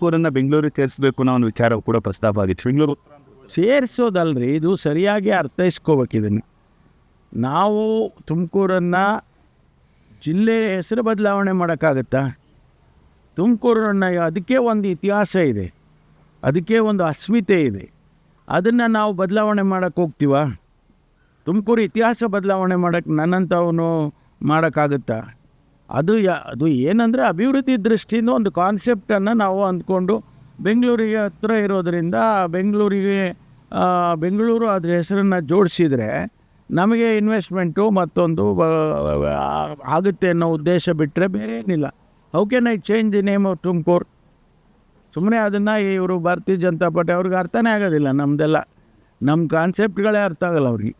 ತುಮಕೂರನ್ನು ಬೆಂಗಳೂರಿಗೆ ಸೇರಿಸಬೇಕು ಅನ್ನೋ ಒಂದು ವಿಚಾರ ಕೂಡ ಪ್ರಸ್ತಾಪ ಆಗಿತ್ತು. ಬೆಂಗಳೂರು ಸೇರಿಸೋದಲ್ರಿ, ಇದು ಸರಿಯಾಗಿ ಅರ್ಥೈಸ್ಕೋಬೇಕು ಇದನ್ನು. ನಾವು ತುಮಕೂರನ್ನು ಜಿಲ್ಲೆ ಹೆಸರು ಬದಲಾವಣೆ ಮಾಡೋಕ್ಕಾಗತ್ತಾ? ತುಮಕೂರನ್ನು ಅದಕ್ಕೆ ಒಂದು ಇತಿಹಾಸ ಇದೆ, ಅದಕ್ಕೆ ಒಂದು ಅಸ್ಮಿತೆ ಇದೆ. ಅದನ್ನು ನಾವು ಬದಲಾವಣೆ ಮಾಡೋಕ್ಕೆ ಹೋಗ್ತೀವ? ತುಮಕೂರು ಇತಿಹಾಸ ಬದಲಾವಣೆ ಮಾಡೋಕ್ಕೆ ನನ್ನಂಥವನು ಮಾಡೋಕ್ಕಾಗುತ್ತಾ? ಅದು ಏನಂದರೆ ಅಭಿವೃದ್ಧಿ ದೃಷ್ಟಿಯಿಂದ ಒಂದು ಕಾನ್ಸೆಪ್ಟನ್ನು ನಾವು ಅಂದ್ಕೊಂಡು ಬೆಂಗಳೂರಿಗೆ ಹತ್ತಿರ ಇರೋದರಿಂದ ಬೆಂಗಳೂರು ಅದ್ರ ಹೆಸರನ್ನು ಜೋಡಿಸಿದರೆ ನಮಗೆ ಇನ್ವೆಸ್ಟ್ಮೆಂಟು ಮತ್ತೊಂದು ಆಗುತ್ತೆ ಅನ್ನೋ ಉದ್ದೇಶ ಬಿಟ್ಟರೆ ಬೇರೆ ಏನಿಲ್ಲ. How can I change the name of Tumakuru? ಸುಮ್ಮನೆ ಅದನ್ನು ಇವರು ಭಾರತೀಯ ಜನತಾ ಪಾರ್ಟಿ ಅವ್ರಿಗೆ ಅರ್ಥನೇ ಆಗೋದಿಲ್ಲ. ನಮ್ಮ ಕಾನ್ಸೆಪ್ಟ್ಗಳೇ ಅರ್ಥ ಆಗಲ್ಲ ಅವ್ರಿಗೆ.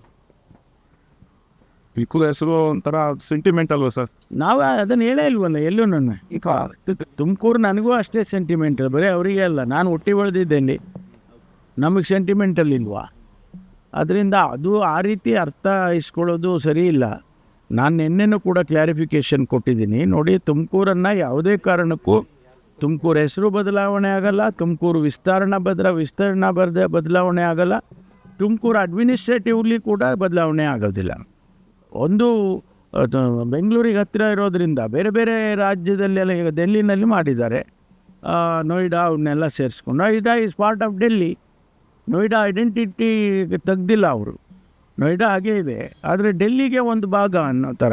ತುಮಕೂರು ಹೆಸರು ಒಂಥರ ಸೆಂಟಿಮೆಂಟ್ ಅಲ್ವಾ ಸರ್? ನಾವು ಅದನ್ನು ಹೇಳೇ ಇಲ್ವಲ್ಲ ಎಲ್ಲೂ. ಈಗ ತುಮಕೂರು ನನಗೂ ಅಷ್ಟೇ ಸೆಂಟಿಮೆಂಟಲ್, ಬರೀ ಅವರಿಗೆ ಅಲ್ಲ. ನಾನು ಹುಟ್ಟಿ ಬೆಳೆದಿದ್ದೇನೆ, ನಮಗೆ ಸೆಂಟಿಮೆಂಟಲ್ ಇಲ್ವಾ? ಅದರಿಂದ ಅದು ಆ ರೀತಿ ಅರ್ಥ ಇಸ್ಕೊಳ್ಳೋದು ಸರಿ ಇಲ್ಲ. ನಾನು ನಿನ್ನೆನೂ ಕೂಡ ಕ್ಲಾರಿಫಿಕೇಷನ್ ಕೊಟ್ಟಿದ್ದೀನಿ. ನೋಡಿ, ತುಮಕೂರನ್ನು ಯಾವುದೇ ಕಾರಣಕ್ಕೂ ತುಮಕೂರು ಹೆಸರು ಬದಲಾವಣೆ ಆಗಲ್ಲ, ತುಮಕೂರು ವಿಸ್ತರಣಾ ಬದಲಾವಣೆ ಆಗಲ್ಲ, ತುಮಕೂರು ಅಡ್ಮಿನಿಸ್ಟ್ರೇಟಿವ್ಲಿ ಕೂಡ ಬದಲಾವಣೆ ಆಗೋದಿಲ್ಲ. ಒಂದು ಬೆಂಗಳೂರಿಗೆ ಹತ್ತಿರ ಇರೋದರಿಂದ ಬೇರೆ ಬೇರೆ ರಾಜ್ಯದಲ್ಲೆಲ್ಲ, ಈಗ ಡೆಲ್ಲಿನಲ್ಲಿ ಮಾಡಿದ್ದಾರೆ, ನೋಯ್ಡಾ ಅವನ್ನೆಲ್ಲ ಸೇರಿಸ್ಕೊಂಡು. Noida is part of Delhi. Noida identity ತೆಗ್ದಿಲ್ಲ ಅವರು, ನೋಯ್ಡಾ ಹಾಗೇ ಇದೆ. ಆದರೆ ಡೆಲ್ಲಿಗೆ ಒಂದು ಭಾಗ ಅನ್ನೋ ಥರ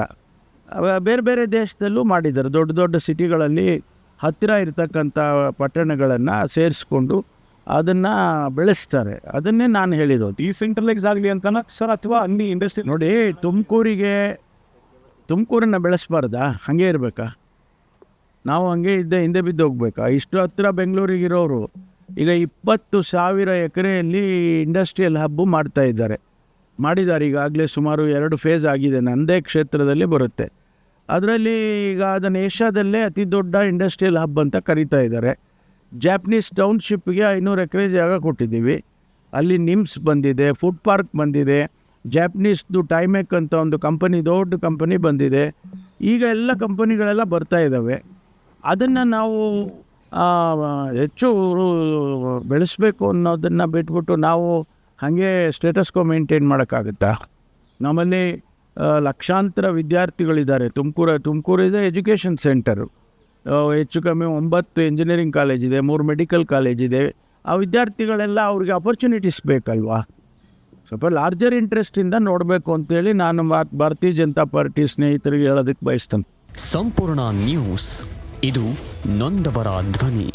ಬೇರೆ ಬೇರೆ ದೇಶದಲ್ಲೂ ಮಾಡಿದ್ದಾರೆ. ದೊಡ್ಡ ದೊಡ್ಡ ಸಿಟಿಗಳಲ್ಲಿ ಹತ್ತಿರ ಇರತಕ್ಕಂಥ ಪಟ್ಟಣಗಳನ್ನು ಸೇರಿಸ್ಕೊಂಡು ಅದನ್ನು ಬೆಳೆಸ್ತಾರೆ. ಅದನ್ನೇ ನಾನು ಹೇಳಿದ್ದು, ಡಿಸೆಂಟ್ರಲೈಸ್ ಆಗಲಿ ಅಂತನ ಸರ್, ಅಥವಾ ಅಲ್ಲಿ ಇಂಡಸ್ಟ್ರಿ. ನೋಡಿ, ತುಮಕೂರನ್ನು ಬೆಳೆಸ್ಬಾರ್ದಾ? ಹಾಗೇ ಇರಬೇಕಾ? ನಾವು ಹಾಗೆ ಹಿಂದೆ ಬಿದ್ದು ಹೋಗ್ಬೇಕಾ? ಇಷ್ಟು ಹತ್ತಿರ ಬೆಂಗಳೂರಿಗಿರೋರು ಈಗ 20,000 ಎಕರೆಯಲ್ಲಿ ಇಂಡಸ್ಟ್ರಿಯಲ್ ಹಬ್ಬು ಮಾಡಿದ್ದಾರೆ. ಈಗಾಗಲೇ ಸುಮಾರು 2 ಫೇಸ್ ಆಗಿದೆ. ನನ್ನದೇ ಕ್ಷೇತ್ರದಲ್ಲಿ ಬರುತ್ತೆ. ಅದರಲ್ಲಿ ಈಗ ಅದನ್ನು ಏಷ್ಯಾದಲ್ಲೇ ಅತಿ ದೊಡ್ಡ ಇಂಡಸ್ಟ್ರಿಯಲ್ ಹಬ್ ಅಂತ ಕರೀತಾ ಇದ್ದಾರೆ. ಜಾಪನೀಸ್ ಟೌನ್ಶಿಪ್ಗೆ 500 ಎಕರೆ ಜಾಗ ಕೊಟ್ಟಿದ್ದೀವಿ. ಅಲ್ಲಿ ನಿಮ್ಸ್ ಬಂದಿದೆ, ಫುಡ್ ಪಾರ್ಕ್ ಬಂದಿದೆ, ಜಾಪನೀಸ್ದು ಟೈಮೆಕ್ ಅಂತ ಒಂದು ಕಂಪನಿ, ದೊಡ್ಡ ಕಂಪನಿ ಬಂದಿದೆ. ಈಗ ಎಲ್ಲ ಕಂಪನಿಗಳೆಲ್ಲ ಬರ್ತಾ ಇದ್ದಾವೆ. ಅದನ್ನು ನಾವು ಹೆಚ್ಚು ಬೆಳೆಸಬೇಕು ಅನ್ನೋದನ್ನು ಬಿಟ್ಬಿಟ್ಟು ನಾವು ಹಾಗೆ ಸ್ಟೇಟಸ್ಕೋ ಮೇಂಟೈನ್ ಮಾಡೋಕ್ಕಾಗುತ್ತಾ? ನಮ್ಮಲ್ಲಿ ಲಕ್ಷಾಂತರ ವಿದ್ಯಾರ್ಥಿಗಳಿದ್ದಾರೆ. ತುಮಕೂರು ಇದೆ ಎಜುಕೇಷನ್ ಸೆಂಟರು. ಹೆಚ್ಚು ಕಮ್ಮಿ 9 ಇಂಜಿನಿಯರಿಂಗ್ ಕಾಲೇಜ್ ಇದೆ, 3 ಮೆಡಿಕಲ್ ಕಾಲೇಜ್ ಇದೆ. ಆ ವಿದ್ಯಾರ್ಥಿಗಳೆಲ್ಲ ಅವ್ರಿಗೆ ಅಪರ್ಚುನಿಟೀಸ್ ಬೇಕಲ್ವಾ? ಸ್ವಲ್ಪ ಲಾರ್ಜರ್ ಇಂಟ್ರೆಸ್ಟಿಂದ ನೋಡಬೇಕು ಅಂತೇಳಿ ನಾನು ಭಾರತೀಯ ಜನತಾ ಪಾರ್ಟಿ ಸ್ನೇಹಿತರಿಗೆ ಹೇಳೋದಕ್ಕೆ ಬಯಸ್ತೇನೆ. ಸಂಪೂರ್ಣ ನ್ಯೂಸ್, ಇದು ನೊಂದವರ ಧ್ವನಿ.